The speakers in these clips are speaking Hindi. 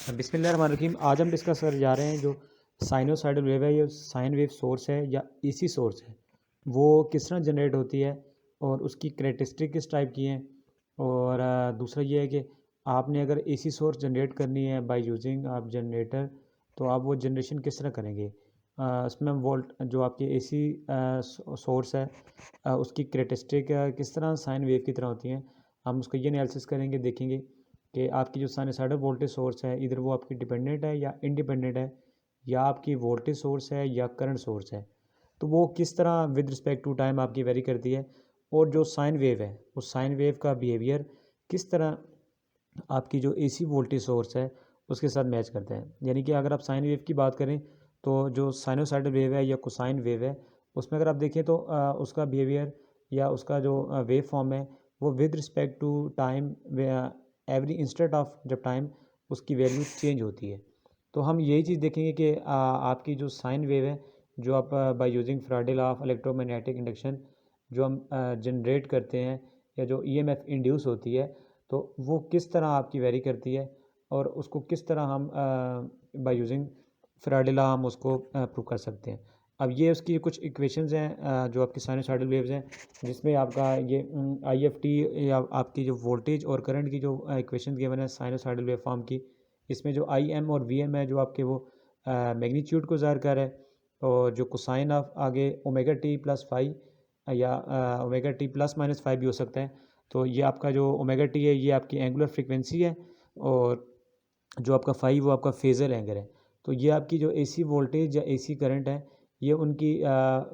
बिस्मिल्लाहिर्रहमानिर्रहीम। आज हम डिस्कस कर जा रहे हैं जो साइनोसाइडल वेव है, ये साइन वेव सोर्स है या एसी सोर्स है, वो किस तरह जनरेट होती है और उसकी करैक्टरिस्टिक किस टाइप की हैं। और दूसरा ये है कि आपने अगर एसी सोर्स जनरेट करनी है बाय यूजिंग आप जनरेटर, तो आप वो जनरेशन किस तरह करेंगे। उसमें हम वोल्ट जो आपकी एसी सोर्स है, उसकी करैक्टरिस्टिक किस तरह साइन वेव की तरह होती हैं, हम उसका ये एनालिसिस करेंगे, देखेंगे कि आपकी जो साइनसॉइडल वोल्टेज सोर्स है इधर वो आपकी डिपेंडेंट है या इंडिपेंडेंट है, या आपकी वोल्टेज सोर्स है या करंट सोर्स है, तो वो किस तरह विद रिस्पेक्ट टू टाइम आपकी वेरी करती है। और जो साइन वेव है उस साइन वेव का बिहेवियर किस तरह आपकी जो एसी वोल्टेज सोर्स है उसके साथ मैच करते हैं। यानी कि अगर आप साइन वेव की बात करें तो जो साइनोसाइडल वेव है या कोसाइन वेव है, उसमें अगर आप देखें तो उसका बिहेवियर या उसका जो वेव फॉर्म है वो with respect to time every instant of जब टाइम उसकी वैल्यू चेंज होती है। तो हम यही चीज़ देखेंगे कि आपकी जो साइन वेव है, जो आप by using Faraday law of electromagnetic induction जो हम जनरेट करते हैं या जो ईएमएफ इंड्यूस होती है, तो वो किस तरह आपकी वेरी करती है और उसको किस तरह हम बाय यूजिंग फैराडे लॉ हम उसको प्रूव कर सकते हैं। अब ये उसकी कुछ इक्वेशंस हैं जो आपकी साइनसॉइडल वेव्स हैं, जिसमें आपका ये आईएफटी या आपकी जो वोल्टेज और करंट की जो इक्वेशन गिवन है साइनोसाइडल वेव फॉर्म की, इसमें जो आई एम और वी एम है जो आपके वो मैग्नीट्यूड को ज़ाहिर कर रहा है, और जो कोसाइन ऑफ आगे ओमेगा टी प्लस फाइव या omega T plus minus five भी हो सकता है। तो ये आपका जो ओमेगा टी है ये आपकी एंगुलर फ्रिक्वेंसी है, और जो आपका फाइव वो आपका फेज़र एंगल है। तो ये आपकी जो एसी वोल्टेज या एसी करंट है, ये उनकी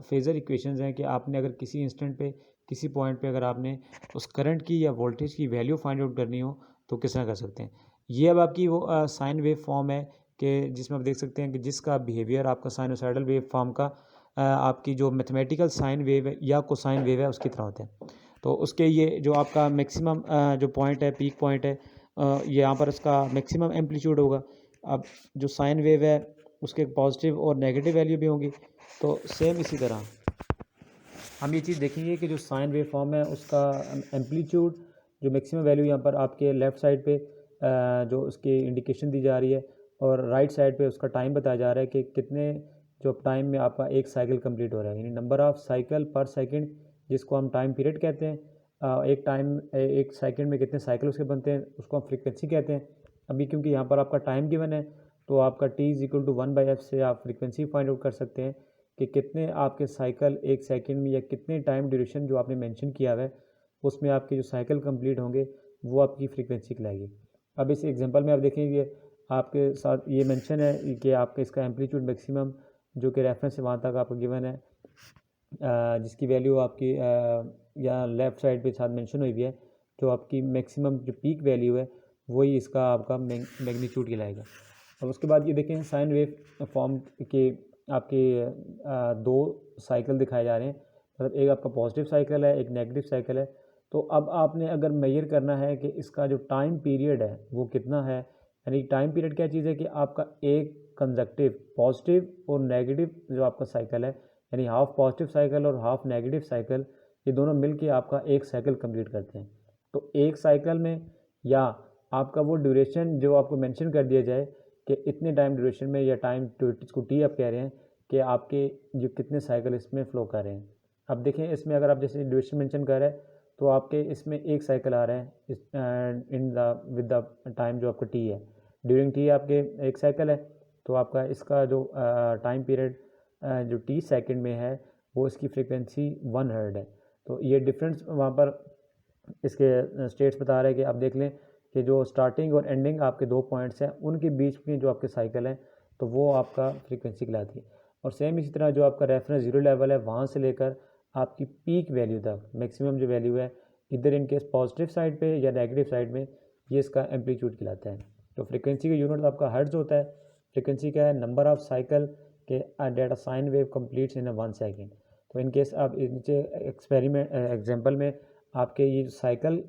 फेज़र इक्वेशंस हैं कि आपने अगर किसी इंस्टेंट पे किसी पॉइंट पे अगर आपने उस करंट की या वोल्टेज की वैल्यू फाइंड आउट करनी हो तो किस तरह कर सकते हैं। ये अब आपकी वो साइन वेव फॉर्म है कि जिसमें आप देख सकते हैं कि जिसका बिहेवियर आपका साइनोसाइडल वेव फॉर्म का आपकी जो मैथमेटिकल साइन वेव है या कोसाइन वेव है उसकी तरह होता है। तो उसके ये जो आपका मैक्सिमम जो पॉइंट है, पीक पॉइंट है, यहाँ पर इसका मैक्सिमम एम्पलीट्यूड होगा। अब जो साइन वेव है उसके पॉजिटिव और नेगेटिव वैल्यू भी होंगी। तो सेम इसी तरह हम ये चीज़ देखेंगे कि जो साइन वेव फॉर्म है उसका एम्पलीट्यूड जो मैक्सिमम वैल्यू यहाँ पर आपके लेफ़्ट साइड पे जो उसकी इंडिकेशन दी जा रही है, और राइट साइड पे उसका टाइम बताया जा रहा है कि कितने जो टाइम में आपका एक साइकिल कंप्लीट हो रहा है, यानी नंबर ऑफ़ साइकिल पर सेकंड, जिसको हम टाइम पीरियड कहते हैं। एक सेकंड में कितने साइकिल उसके बनते हैं उसको हम फ्रीक्वेंसी कहते हैं। अभी क्योंकि यहाँ पर आपका टाइम गिवन है, तो आपका t is equal to 1/f से आप फ्रीक्वेंसी फाइंड आउट कर सकते हैं कि कितने आपके साइकिल एक सेकंड में या कितने टाइम ड्यूरेशन जो आपने मेंशन किया हुआ है उसमें आपके जो साइकिल कंप्लीट होंगे वो आपकी फ्रीक्वेंसी कहलाएगी। अब इस एग्जांपल में आप देखेंगे आपके साथ ये मेंशन है कि आपके इसका एम्पलीट्यूड मैक्सिमम जो कि रेफरेंस से वहाँ तक आपको गिवन है, जिसकी वैल्यू आपकी या लेफ़्ट साइड पे साथ मेंशन हुई भी है। जो आपकी मैक्सिमम जो पीक वैल्यू है वही इसका आपका मैग्नीट्यूड कहलाएगा। अब उसके बाद ये देखें साइन वेव फॉर्म के आपके दो साइकिल दिखाए जा रहे हैं, मतलब एक आपका पॉजिटिव साइकिल है, एक नेगेटिव साइकिल है। तो अब आपने अगर मेजर करना है कि इसका जो टाइम पीरियड है वो कितना है, यानी टाइम पीरियड क्या चीज़ है कि आपका एक कंजक्टिव पॉजिटिव और नेगेटिव जो आपका साइकिल है, यानी हाफ पॉजिटिव साइकिल और हाफ नेगेटिव साइकिल, ये दोनों मिलके आपका एक साइकिल कंप्लीट करते हैं। तो एक साइकिल में या आपका वो ड्यूरेशन जो आपको मेंशन कर दिया जाए कि इतने टाइम ड्यूरेशन में या टाइम इसको टी आप कह रहे हैं कि आपके जो कितने साइकिल इसमें फ़्लो कर रहे हैं। अब देखें इसमें अगर आप जैसे ड्यूरेशन मेंशन कर रहे हैं तो आपके इसमें एक साइकिल आ रहा है इस in the with the time जो आपका टी है, ड्यूरिंग टी आपके एक साइकिल है। तो आपका इसका जो टाइम पीरियड जो टी सेकंड में है वो इसकी फ्रीक्वेंसी 1 हर्ट्ज़ है। तो ये डिफरेंस वहाँ पर इसके स्टेट्स बता रहे हैं कि आप देख लें कि जो स्टार्टिंग और एंडिंग आपके दो पॉइंट्स हैं उनके बीच में जो आपके साइकिल हैं तो वो आपका फ्रीक्वेंसी कहलाती है। और सेम इसी तरह जो आपका रेफरेंस जीरो लेवल है वहाँ से लेकर आपकी पीक वैल्यू तक मैक्सिमम जो वैल्यू है, इधर इन केस पॉजिटिव साइड पे या नेगेटिव साइड में, ये इसका एम्पलीट्यूड कहलाता है। तो फ्रीक्वेंसी का यूनिट आपका हर्ट्ज होता है। फ्रीक्वेंसी क्या है, नंबर ऑफ साइकिल के डेटा साइन वेव कम्प्लीट्स इन 1 सेकेंड। तो इन केस आप नीचे एक्सपेरिमेंट एग्जाम्पल में आपके ये साइकिल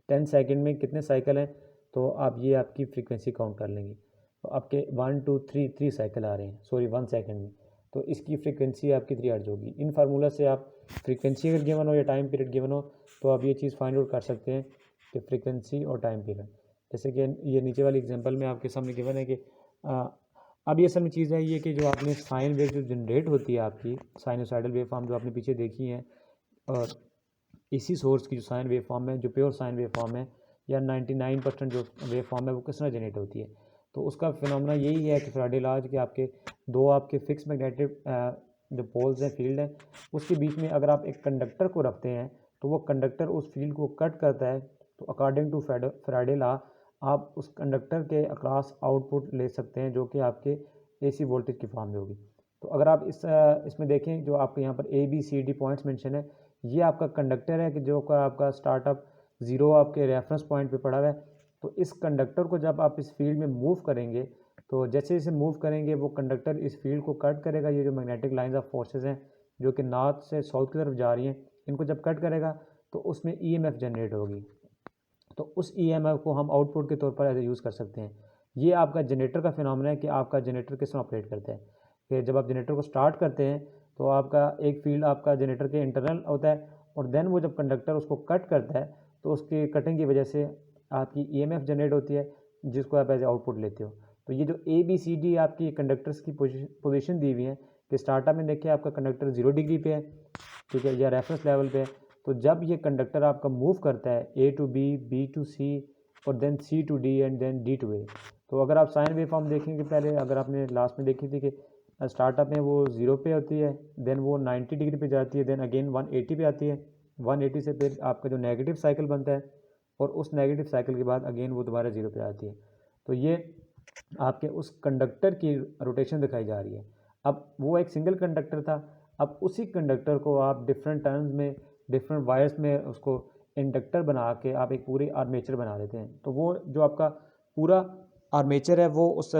10 सेकंड में कितने साइकिल हैं, तो आप ये आपकी फ्रीक्वेंसी काउंट कर लेंगे। तो आपके 1 2 3 3 साइकिल आ रहे हैं, सॉरी 1 सेकंड में, तो इसकी फ्रीक्वेंसी आपकी 3 हर्ट्ज होगी। इन फार्मूला से आप फ्रीक्वेंसी अगर गिवन हो या टाइम पीरियड गिवन हो तो आप ये चीज़ फाइंड आउट कर सकते हैं कि फ्रीक्वेंसी और टाइम पीरियड। जैसे कि ये नीचे वाली एग्जांपल में आपके सामने गिवन है कि अब ये असल में चीज़ है ये कि जो आपने साइन वेव जो जनरेट होती है आपकी साइनोसाइडल वेव फॉर्म जो आपने पीछे देखी है, और इसी सोर्स की जो साइन वेव फॉर्म है, जो प्योर साइन वेव फॉर्म है या 99% जो वेव फॉर्म है वो किस तरह जनरेट होती है। तो उसका फिनोमेना यही है कि फैराडे लॉ कि आपके दो आपके फिक्स मैग्नेटिक जो पोल्स हैं, फील्ड है, उसके बीच में अगर आप एक कंडक्टर को रखते हैं तो वो कंडक्टर उस फील्ड को कट करता है। तो अकॉर्डिंग टू फैराडे लॉ आप उस कंडक्टर के अक्रॉस आउटपुट ले सकते हैं जो कि आपके एसी वोल्टेज की फॉर्म में होगी। तो अगर आप इसमें देखें जो आपके यहाँ पर A B C D points mention है, ये आपका कंडक्टर है कि जो का आपका स्टार्टअप ज़ीरो आपके रेफरेंस पॉइंट पे पड़ा हुआ है। तो इस कंडक्टर को जब आप इस फील्ड में मूव करेंगे तो जैसे जैसे मूव करेंगे वो कंडक्टर इस फील्ड को कट करेगा। ये जो मैग्नेटिक लाइंस ऑफ फोर्सेस हैं जो कि नॉर्थ से साउथ की तरफ जा रही हैं, इनको जब कट करेगा तो उसमें ईएमएफ जनरेट होगी। तो उस ईएमएफ को हम आउटपुट के तौर पर ऐसे यूज़ कर सकते हैं। ये आपका जनरेटर का फिनोमेना है कि आपका जनरेटर किस तरह ऑपरेट करता है कि जब आप जनरेटर को स्टार्ट करते हैं तो आपका एक फील्ड आपका जनरेटर के इंटरनल होता है, और देन वो जब कंडक्टर उसको कट करता है तो उसकी कटिंग की वजह से आपकी ईएमएफ जनरेट होती है जिसको आप एज आउटपुट लेते हो। तो ये जो ए बी सी डी आपकी कंडक्टर्स की पोजीशन दी हुई है कि स्टार्टअप में देखिए आपका कंडक्टर 0 डिग्री पे है, ठीक है, या रेफरेंस लेवल पे है। तो जब ये कंडक्टर आपका मूव करता है A to B, B to C और then C to D and then D to A. तो अगर आप साइन वेव फॉर्म देखेंगे पहले, अगर आपने लास्ट में देखी थी कि स्टार्टअप में वो 0 पे होती है, देन वो 90 डिग्री पे जाती है, देन अगेन 180 पे आती है, 180 से फिर आपका जो नेगेटिव साइकिल बनता है और उस नेगेटिव साइकिल के बाद अगेन वो दोबारा 0 पे आती है। तो ये आपके उस कंडक्टर की रोटेशन दिखाई जा रही है। अब वो एक सिंगल कंडक्टर था, अब उसी कंडक्टर को आप डिफरेंट टर्न्स में डिफरेंट वायर्स में उसको इंडक्टर बना के आप एक पूरी आर्मेचर बना देते हैं। तो वो जो आपका पूरा आर्मेचर है वो उस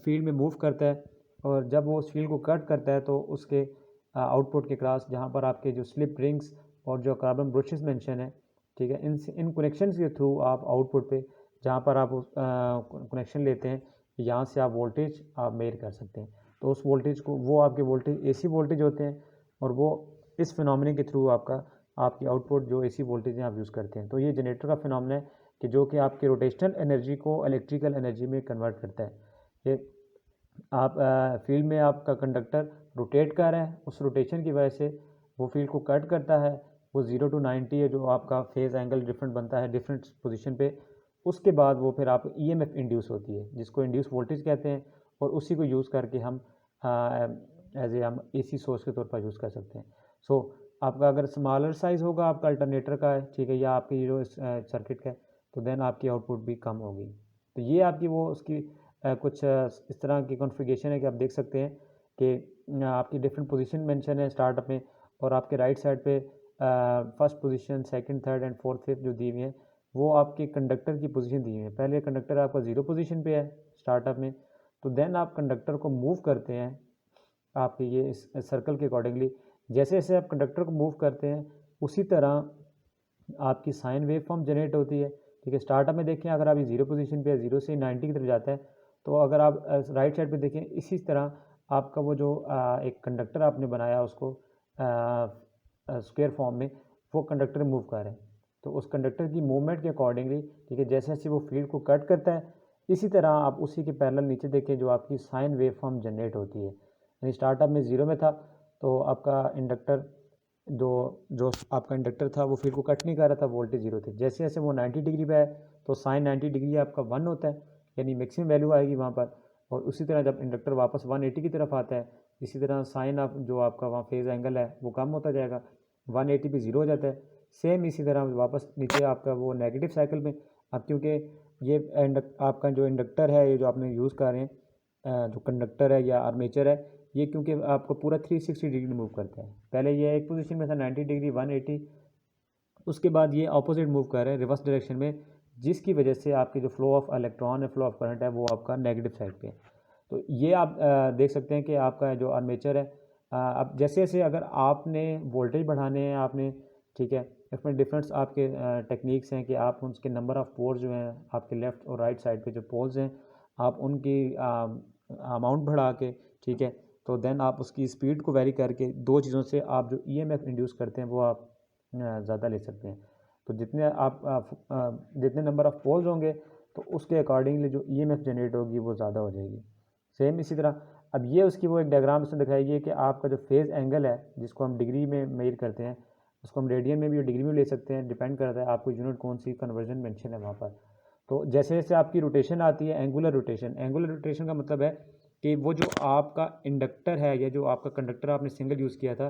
फील्ड में मूव करता है, और जब वो उस फील्ड को कट करता है तो उसके आउटपुट के क्लास जहाँ पर आपके जो स्लिप रिंग्स और जो कार्बन ब्रशेस मेंशन है, ठीक है, इन कनेक्शंस के थ्रू आप आउटपुट पे जहाँ पर आप कनेक्शन लेते हैं यहाँ से आप वोल्टेज आप मेजर कर सकते हैं। तो उस वोल्टेज को वो आपके वोल्टेज एसी वोल्टेज होते हैं, और वो इस फिनोमिना के थ्रू आपकी आउटपुट जो एसी वोल्टेज हैं आप यूज़ करते हैं। तो ये जनरेटर का फिनोमिना है कि जो कि आपकी रोटेशनल एनर्जी को इलेक्ट्रिकल एनर्जी में कन्वर्ट करता है। ये आप फील्ड में आपका कंडक्टर रोटेट कर रहा है, उस रोटेशन की वजह से वो फील्ड को कट करता है, वो 0 to 90 है जो आपका फेज़ एंगल डिफरेंट बनता है डिफरेंट पोजीशन पे। उसके बाद वो फिर आप ईएमएफ इंड्यूस होती है जिसको इंड्यूस वोल्टेज कहते हैं, और उसी को यूज़ करके हम एज ए हम एसी सोर्स के तौर पर यूज़ कर सकते हैं। सो आपका अगर स्मॉलर साइज़ होगा आपका अल्टरनेटर का है, ठीक है, या आपकी जो सर्किट का है, तो देन आपकी आउटपुट भी कम होगी। तो ये आपकी वो उसकी कुछ इस तरह की कॉन्फ़िगरेशन है कि आप देख सकते हैं कि आपकी डिफरेंट पोजीशन मेंशन है स्टार्टअप में, और आपके राइट साइड पे first position, second, third and fourth, fifth जो दी हुई है वो आपके कंडक्टर की पोजीशन दी हुई है। पहले कंडक्टर आपका 0 पोजीशन पे है स्टार्टअप में, तो देन आप कंडक्टर को मूव करते हैं आपके ये इस सर्कल के अकॉर्डिंगली। जैसे जैसे आप कंडक्टर को मूव करते हैं उसी तरह आपकी साइन वेव फॉर्म जनरेट होती है, ठीक है। स्टार्टअप में देखें अगर आप ये 0 पोजीशन पे है, 0 से 90 की तरफ जाता है, तो अगर आप राइट साइड पे देखें इसी तरह आपका वो जो एक कंडक्टर आपने बनाया उसको स्क्वायर फॉर्म में, वो कंडक्टर मूव कर रहे हैं। तो उस कंडक्टर की मूवमेंट के अकॉर्डिंगली, ठीक है, जैसे जैसे वो फील्ड को कट करता है इसी तरह आप उसी के पैरेलल नीचे देखें जो आपकी साइन वेव फॉर्म जनरेट होती है। यानी स्टार्टअप में 0 में था तो आपका इंडक्टर जो जो आपका इंडक्टर था वो फील्ड को कट नहीं कर रहा था, वोल्टेज 0 थे। जैसे जैसे वो 90 डिग्री पे है तो साइन 90 डिग्री आपका 1 होता है, यानी मैक्सिमम वैल्यू आएगी वहाँ पर। और उसी तरह जब इंडक्टर वापस 180 की तरफ आता है, इसी तरह साइन आप जो आपका वहाँ फेज़ एंगल है वो कम होता जाएगा, 180 पे 0 हो जाता है। सेम इसी तरह वापस नीचे आपका वो नेगेटिव साइकिल में। अब क्योंकि ये आपका जो इंडक्टर है, ये जो आपने यूज़ कर रहे हैं जो कंडक्टर है या आर्मेचर है, ये क्योंकि आपको पूरा 360 डिग्री मूव करता है। पहले ये एक पोजीशन में था 90 डिग्री, 180, उसके बाद ये ऑपोजिट मूव कर रहे हैं रिवर्स डायरेक्शन में, जिसकी वजह से आपकी जो फ्लो ऑफ इलेक्ट्रॉन है, फ्लो ऑफ करंट है, वो आपका नेगेटिव साइड पे है। तो ये आप देख सकते हैं कि आपका जो आर्मेचर है, अब जैसे जैसे अगर आपने वोल्टेज बढ़ाने हैं आपने, ठीक है, इसमें डिफरेंस आपके टेक्निक्स हैं कि आप उसके नंबर ऑफ़ पोल्स जो हैं आपके लेफ़्ट और राइट साइड पे जो पोल्स हैं आप उनकी अमाउंट बढ़ा के, ठीक है, तो देन आप उसकी स्पीड को वेरी करके दो चीज़ों से आप जो ईएमएफ इंड्यूस करते हैं वो आप ज़्यादा ले सकते हैं। तो जितने नंबर ऑफ़ पोल्स होंगे तो उसके अकॉर्डिंगली जो ईएमएफ जनरेट होगी वो ज़्यादा हो जाएगी। सेम इसी तरह अब ये उसकी वो एक डायग्राम उसने दिखाई है कि आपका जो फेज़ एंगल है जिसको हम डिग्री में मेजर करते हैं, उसको हम रेडियन में भी और डिग्री में ले सकते हैं, डिपेंड करता है आपको यूनिट कौन सी कन्वर्जन मेंशन है वहाँ पर। तो जैसे जैसे आपकी रोटेशन आती है, एंगुलर रोटेशन का मतलब है कि वो जो आपका इंडक्टर है या जो आपका कंडक्टर आपने सिंगल यूज़ किया था,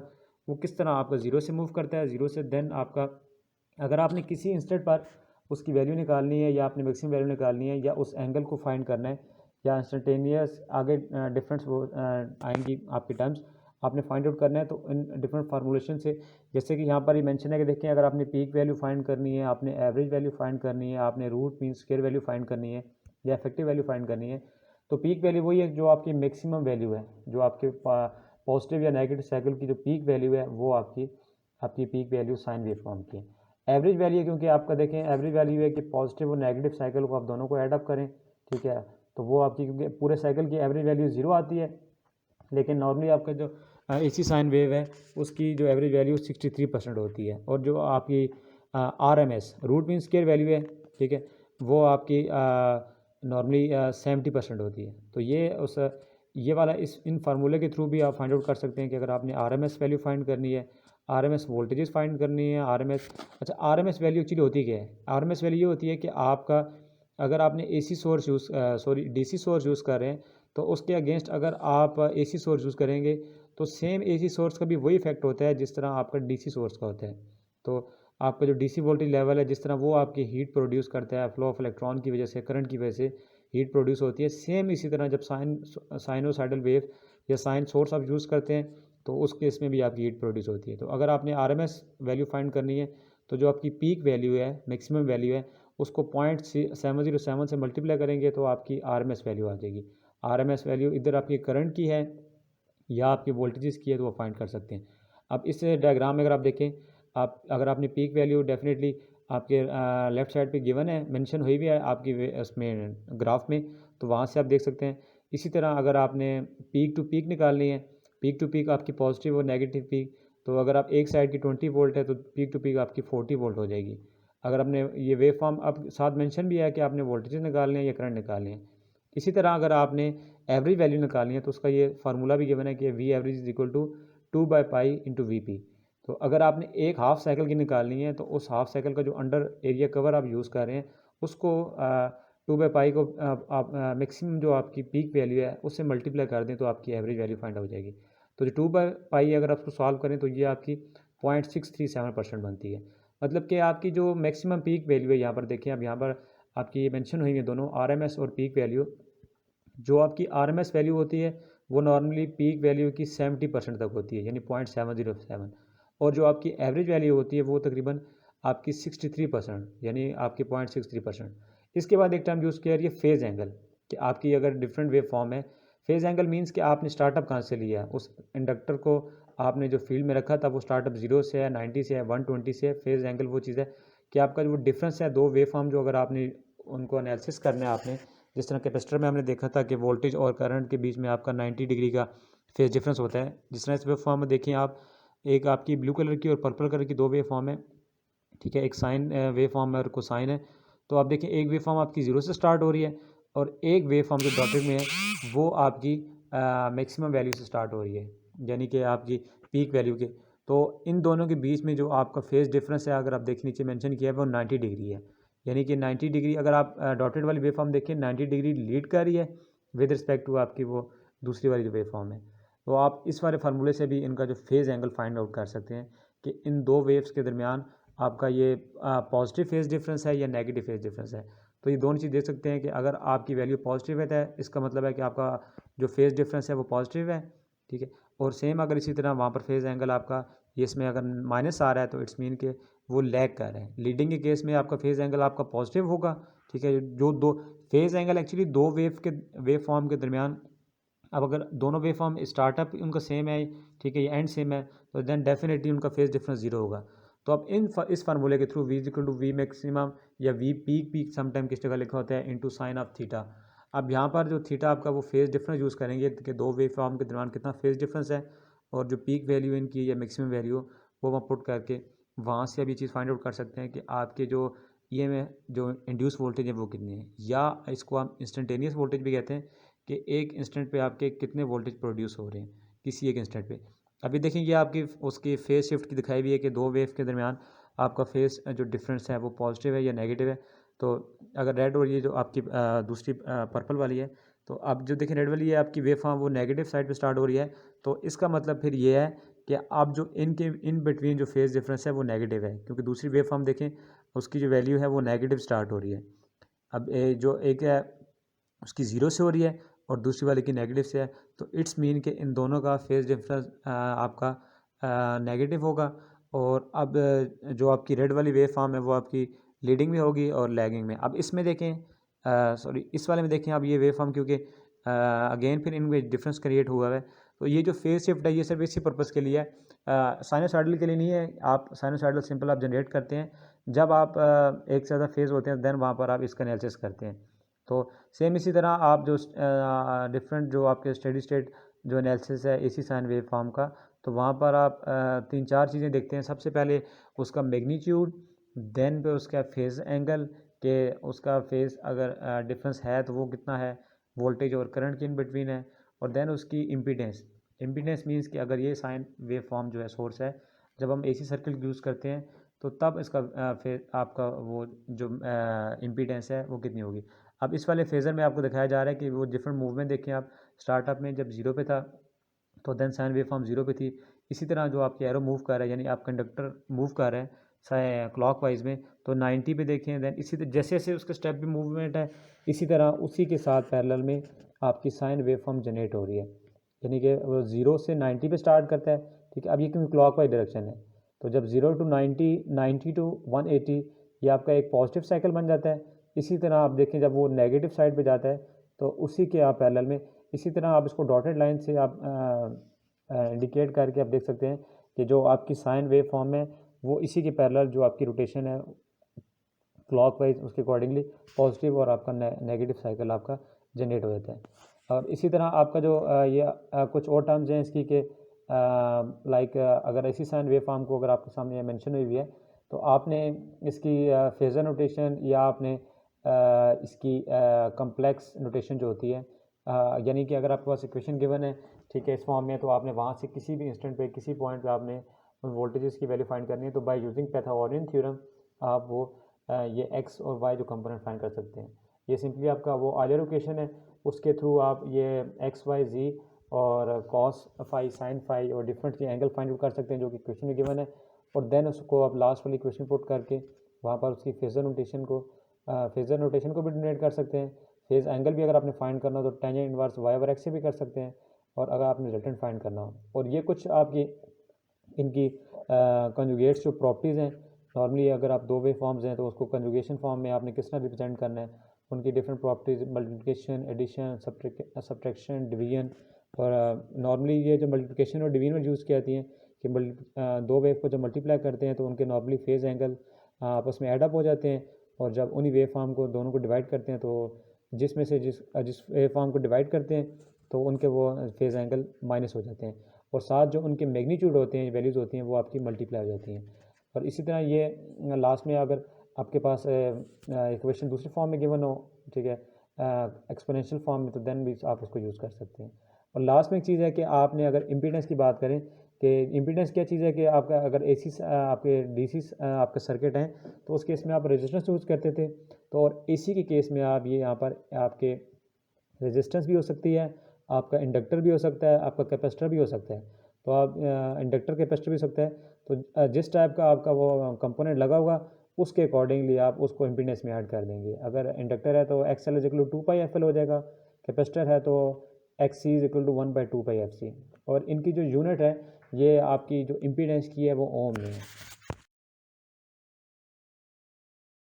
वो किस तरह आपका ज़ीरो से मूव करता है, ज़ीरो से देन आपका, अगर आपने किसी इंस्टेंट पर उसकी वैल्यू निकालनी है या आपने मैक्सिमम वैल्यू निकालनी है या उस एंगल को फाइंड करना है या इंस्टेंटेनियस आगे डिफरेंस वो आएंगी आपकी टर्म्स, आपने फाइंड आउट करना है तो इन डिफरेंट फार्मूलेशन से, जैसे कि यहाँ पर ये मेंशन है कि देखें अगर आपने पीक वैल्यू फाइंड करनी है, आपने एवरेज वैल्यू फाइंड करनी है, आपने root mean square value find करनी है या इफेक्टिव वैल्यू फाइंड करनी है, तो पीक वैल्यू वही है जो आपकी मैक्सिमम वैल्यू है, जो आपके पॉजिटिव या नेगेटिव साइकिल की जो पीक वैल्यू है वो आपकी आपकी peak value sine wave form की है। एवरेज वैल्यू क्योंकि आपका देखें एवरेज वैल्यू है कि पॉजिटिव और नेगेटिव साइकिल को आप दोनों को ऐड अप करें, ठीक है, तो वो आपकी क्योंकि पूरे साइकिल की एवरेज वैल्यू ज़ीरो आती है, लेकिन नॉर्मली आपका जो एसी साइन वेव है उसकी जो एवरेज वैल्यू 63% होती है, और जो आपकी R M S root mean square value है, ठीक है, वो आपकी नॉर्मली 70% होती है। तो ये वाला इन फार्मूले के थ्रू भी आप फाइंड आउट कर सकते हैं कि अगर आपने R M S value find करनी है, R M S voltages find करनी है, आर एम एस, अच्छा R M S value actually होती क्या है, आर एम एस वैल्यू ये होती है कि आपका अगर आपने AC source use sorry DC source use कर रहे हैं तो उसके अगेंस्ट अगर आप एसी सोर्स यूज़ करेंगे तो सेम एसी सोर्स का भी वही इफेक्ट होता है जिस तरह आपका डीसी सोर्स का होता है। तो आपका जो डीसी वोल्टेज लेवल है जिस तरह वो आपकी हीट प्रोड्यूस करता है फ्लो ऑफ इलेक्ट्रॉन की वजह से, करंट की वजह से हीट प्रोड्यूस होती है, सेम इसी तरह जब साइनोसाइडल वेव या साइन सोर्स आप यूज़ करते हैं तो उस केस में भी आपकी हीट प्रोड्यूस होती है। तो अगर आपने आरएमएस वैल्यू फाइंड करनी है तो जो आपकी पीक वैल्यू है, मैक्सिमम वैल्यू है, उसको 0.707 से मल्टीप्लाई करेंगे तो आपकी आरएमएस वैल्यू आ जाएगी। आरएमएस वैल्यू इधर आपकी करंट की है या आपकी वोल्टेजेस की है तो वो फाइंड कर सकते हैं। अब इस डायग्राम में अगर आप देखें, आप अगर आपने पीक वैल्यू डेफिनेटली आपके लेफ़्ट साइड पे गिवन है, मेंशन हुई भी है आपकी उसमें ग्राफ में, तो वहाँ से आप देख सकते हैं। इसी तरह अगर आपने पीक टू पीक निकालनी है, पीक टू पीक आपकी पॉजिटिव और नेगेटिव पीक, तो अगर आप एक साइड की 20 वोल्ट है तो पीक टू पीक आपकी 40 वोल्ट हो जाएगी। अगर आपने ये वेव फॉर्म अब साथ मेंशन भी है कि आपने वोल्टेज निकालने हैं या करंट निकालने हैं। इसी तरह अगर आपने एवरेज वैल्यू निकालनी है तो उसका ये फार्मूला भी गिवन है कि v average is equal to 2/पाई इंटू वी पी। तो अगर आपने एक हाफ साइकिल की निकालनी है तो उस हाफ साइकिल का जो अंडर एरिया कवर आप यूज़ कर रहे हैं उसको 2/पाई को आप मैक्सिमम जो आपकी पीक वैल्यू है उससे मल्टीप्लाई कर दें तो आपकी एवरेज वैल्यू फाइंड हो जाएगी। तो जो 2/पाई अगर आप उसको सॉल्व करें तो ये आपकी 0.637% बनती है। मतलब कि आपकी जो मैक्सिमम पीक वैल्यू है, यहाँ पर देखें, अब यहाँ पर आपकी मेंशन हुई है दोनों आरएमएस और पीक वैल्यू। जो आपकी आरएमएस वैल्यू होती है वो नॉर्मली पीक वैल्यू की 70% तक होती है, यानी 0.707, और जो आपकी एवरेज वैल्यू होती है वो तकरीबन आपकी 63%, यानी आपकी 0.63%। इसके बाद एक टर्म यूज़ किया है फेज़ एंगल, कि आपकी अगर डिफरेंट वेव फॉर्म है, फेज़ एंगल मीन्स कि आपने स्टार्टअप कहाँ से लिया, उस इंडक्टर को आपने जो फील्ड में रखा था वो स्टार्टअप 0 से है, 90 से है, 120 से है। फेज़ एंगल वो चीज़ है कि आपका जो डिफरेंस है दो वेव फॉर्म, जो अगर आपने उनको एनालिसिस करना है आपने, जिस तरह कैपेसिटर में हमने देखा था कि वोल्टेज और करंट के बीच में आपका 90 डिग्री का फेज डिफरेंस होता है, जिस तरह इस वेव फॉर्म में देखें आप, एक आपकी ब्लू कलर की और पर्पल कलर की दो वेव फॉर्म है, ठीक है, एक साइन वेव फॉर्म है और कोसाइन है। तो आप देखें एक वेव फॉर्म आपकी ज़ीरो से स्टार्ट हो रही है और एक वेव फॉर्म जो डॉटेड में है वो आपकी मैक्सिमम वैल्यू से स्टार्ट हो रही है, यानी कि आपकी पीक वैल्यू के। तो इन दोनों के बीच में जो आपका फेज डिफरेंस है, अगर आप देख नीचे मेंशन किया है, वो 90 डिग्री है, यानी कि 90 डिग्री, अगर आप डॉटेड वाली वेव फॉर्म देखें 90 डिग्री लीड कर रही है विद रिस्पेक्ट टू आपकी वो दूसरी वाली जो वेव फॉर्म है। तो आप इस वाले फार्मूले से भी इनका जो फेज़ एंगल फाइंड आउट कर सकते हैं कि इन दो वेव्स के दरमियान आपका ये पॉजिटिव फेज़ डिफरेंस है या नेगेटिव फेज़ डिफरेंस है। तो ये दोनों चीज़ देख सकते हैं कि अगर आपकी वैल्यू पॉजिटिव है तो इसका मतलब है कि आपका जो फेज़ डिफरेंस है वो पॉजिटिव है, ठीक है, और सेम अगर इसी तरह वहाँ पर फेज़ एंगल आपका ये इसमें अगर माइनस आ रहा है तो इट्स मीन के वो लैग कर रहे हैं। लीडिंग के केस में आपका फेज़ एंगल आपका पॉजिटिव होगा, ठीक है, जो दो फेज़ एंगल एक्चुअली दो वेव फॉर्म के दरमियान, अब अगर दोनों वेव फॉर्म स्टार्टअप उनका सेम है, ठीक है, ये एंड सेम है, तो देन डेफिनेटली उनका फेज़ डिफरेंस जीरो होगा। तो अब इस फार्मूले के through V is equal to V maximum या वी पीक समटाइम किस जगह लिखा होता है इनटू साइन ऑफ थीटा। अब यहाँ पर जो थीटा आपका वो फेज़ डिफरेंस यूज़ करेंगे कि दो वेव फॉर्म के दरमियान कितना फेज़ डिफरेंस है, और जो पीक वैल्यू इनकी या मैक्सिमम वैल्यू वो वहाँ पुट करके वहाँ से अब ये चीज़ फाइंड आउट कर सकते हैं कि आपके जो ये में जो इंड्यूस वोल्टेज है वो कितनी है, या इसको हम इंस्टेंटेनियस वोल्टेज भी कहते हैं कि एक इंस्टेंट पे आपके कितने वोल्टेज प्रोड्यूस हो रहे हैं किसी एक इंस्टेंट पे। अभी देखें ये आपकी उसकी फेज शिफ्ट की दिखाई भी है कि दो वेव के दरमियान आपका फेज जो डिफरेंस है वो पॉजिटिव है या नेगेटिव है। तो अगर रेड और ये जो आपकी दूसरी पर्पल वाली है, तो अब जो देखें रेड वाली है आपकी वेव फॉर्म वो नेगेटिव साइड पे स्टार्ट हो रही है, तो इसका मतलब फिर ये है कि आप जो इनके इन बिटवीन जो फेज़ डिफरेंस है वो नेगेटिव है, क्योंकि दूसरी वेव फॉर्म देखें उसकी जो वैल्यू है वो नेगेटिव स्टार्ट हो रही है। अब जो एक है उसकी ज़ीरो से हो रही है और दूसरी वाले की नेगेटिव से है, तो इट्स मीन कि इन दोनों का फेज़ डिफरेंस आपका नेगेटिव होगा। और अब जो आपकी रेड वाली वेव फॉर्म है वो आपकी लीडिंग में होगी और लैगिंग में। अब इसमें देखें सॉरी इस वाले में देखें अब ये वेव फॉर्म, क्योंकि अगेन फिर इनमें डिफरेंस क्रिएट हुआ है, तो ये जो फेज शिफ्ट है ये सिर्फ इसी पर्पज़ के लिए है, साइनोसॉइडल के लिए नहीं है। आप साइनोसॉइडल सिंपल आप जनरेट करते हैं जब आप एक से ज़्यादा फेज़ होते हैं, देन वहाँ पर आप इसका एनालिसिस करते हैं। तो सेम इसी तरह आप जो डिफरेंट जो आपके स्टेडी स्टेट जो एनालिसिस है एसी साइन वेव फॉर्म का, तो वहाँ पर आप तीन चार चीज़ें देखते हैं। सबसे पहले उसका मैग्नीट्यूड, देन पे उसका फेज़ एंगल कि उसका फेज़ अगर डिफरेंस है तो वो कितना है, वोल्टेज और करंट के इन बिटवीन है, और देन उसकी इम्पीडेंस। इम्पीडेंस मीन्स कि अगर ये साइन वेव फॉर्म जो है सोर्स है, जब हम एसी सर्किट यूज़ करते हैं तो तब इसका फिर आपका वो जो इम्पीडेंस है वो कितनी होगी। अब इस वाले फेज़र में आपको दिखाया जा रहा है कि वो डिफरेंट मूवमेंट देखें आप। स्टार्टअप में जब ज़ीरो पे था तो then sine waveform zero पे थी। इसी तरह जो आपकी एरो मूव कर रहा है यानी आप कंडक्टर मूव कर रहे हैं क्लॉक वाइज में, तो 90 पे देखें। देन इसी तरह जैसे जैसे उसके स्टेप भी मूवमेंट है, इसी तरह उसी के साथ पैरेलल में आपकी साइन वेव फॉर्म जनरेट हो रही है, यानी कि वो 0 से 90 पे स्टार्ट करता है। ठीक है, अब ये क्योंकि क्लॉक वाइज डायरेक्शन है, तो जब 0 टू 90, 90 टू 180, ये आपका एक पॉजिटिव साइकिल बन जाता है। इसी तरह आप देखें जब वो नेगेटिव साइड पे जाता है तो उसी के आप पैरेलल में, इसी तरह आप इसको डॉटेड लाइन से आप इंडिकेट करके आप देख सकते हैं कि जो आपकी साइन वेव फॉर्म है वो इसी के पैरेलल जो आपकी रोटेशन है क्लॉकवाइज उसके अकॉर्डिंगली पॉजिटिव और आपका नेगेटिव साइकिल आपका जनरेट हो जाता है। और इसी तरह आपका जो कुछ और टर्म्स हैं इसकी के लाइक अगर ऐसी साइन वेव फॉर्म को अगर आपके सामने ये मेंशन हुई है तो आपने इसकी फेजर नोटेशन या आपने इसकी कम्प्लेक्स नोटेशन जो होती है, यानी कि अगर आपके पास इक्वेशन गिवन है ठीक है इस फॉर्म में, तो आपने वहाँ से किसी भी इंस्टेंट पे किसी पॉइंट पे आपने उन वोल्टेजेस की वैल्यू फाइंड करनी है, तो बाय यूजिंग पैथागोरियन थ्योरम आप वो ये एक्स और वाई जो कंपोनेंट फाइंड कर सकते हैं। ये सिंपली आपका वो आलियर इक्वेशन है, उसके थ्रू आप ये एक्स वाई जी और कॉस फाई साइन फाई और डिफरेंट एंगल फाइंड कर सकते हैं जो कि क्वेश्चन में गिवन है। और देन उसको आप लास्ट वाली क्वेश्चन पुट करके वहाँ पर उसकी फेजर नोटेशन को भी जनरेट कर सकते हैं। फेज एंगल भी अगर आपने फाइंड करना हो तो tangent inverse Y over X से भी कर सकते हैं, और अगर आपने रिजल्टेंट फाइंड करना हो। और ये कुछ आपकी इनकी कंजुगेट्स जो प्रॉपर्टीज़ हैं, नॉर्मली अगर आप दो वे फॉर्म्स हैं तो उसको कंजुगेशन फॉर्म में आपने किस तरह रिप्रेजेंट करना है, उनकी different properties multiplication, addition, subtraction, division. और नॉर्मली ये जो मल्टीप्लिकेशन और डिवीजन में यूज़ की जाती हैं कि दो वेव को जब मल्टीप्लाई करते हैं तो उनके नॉर्मली फेज़ एंगल आपस में एडअप हो जाते हैं, और जब उन्हीं वेव फॉर्म को दोनों को डिवाइड करते हैं तो जिसमें से जिस वेव फॉर्म को डिवाइड करते हैं तो उनके वो फेज़ एंगल माइनस हो जाते हैं, और साथ जो उनके मैग्नीट्यूड होते हैं वैल्यूज़ होती हैं वो आपकी मल्टीप्लाई हो जाती हैं। और इसी तरह ये लास्ट में अगर आपके पास इक्वेशन दूसरी फॉर्म में गिवन हो, ठीक है, एक्सपोनेंशियल फॉर्म में, तो देन भी आप उसको यूज़ कर सकते हैं। और लास्ट में एक चीज़ है कि आपने अगर इम्पीडेंस की बात करें कि इम्पीडेंस क्या चीज़ है कि आपका अगर एसी आपके डीसी आपके सर्किट हैं तो उस केस में आप रेजिस्टेंस यूज़ करते थे, तो और एसी के केस में आप ये यहाँ पर आपके रेजिस्टेंस भी हो सकती है, आपका इंडक्टर भी हो सकता है, आपका कैपेसिटर भी हो सकता है। तो आप इंडक्टर कैपेसिटर भी हो सकता है, तो जिस टाइप का आपका वो कंपोनेंट लगा होगा उसके अकॉर्डिंगली आप उसको इम्पीडेंस में ऐड कर देंगे। अगर इंडक्टर है तो X L is equal to 2πfl हो जाएगा, कैपेसिटर है तो X C is equal to 1/2πfc। और इनकी जो यूनिट है ये आपकी जो इम्पीडेंस की है वो ओम में है।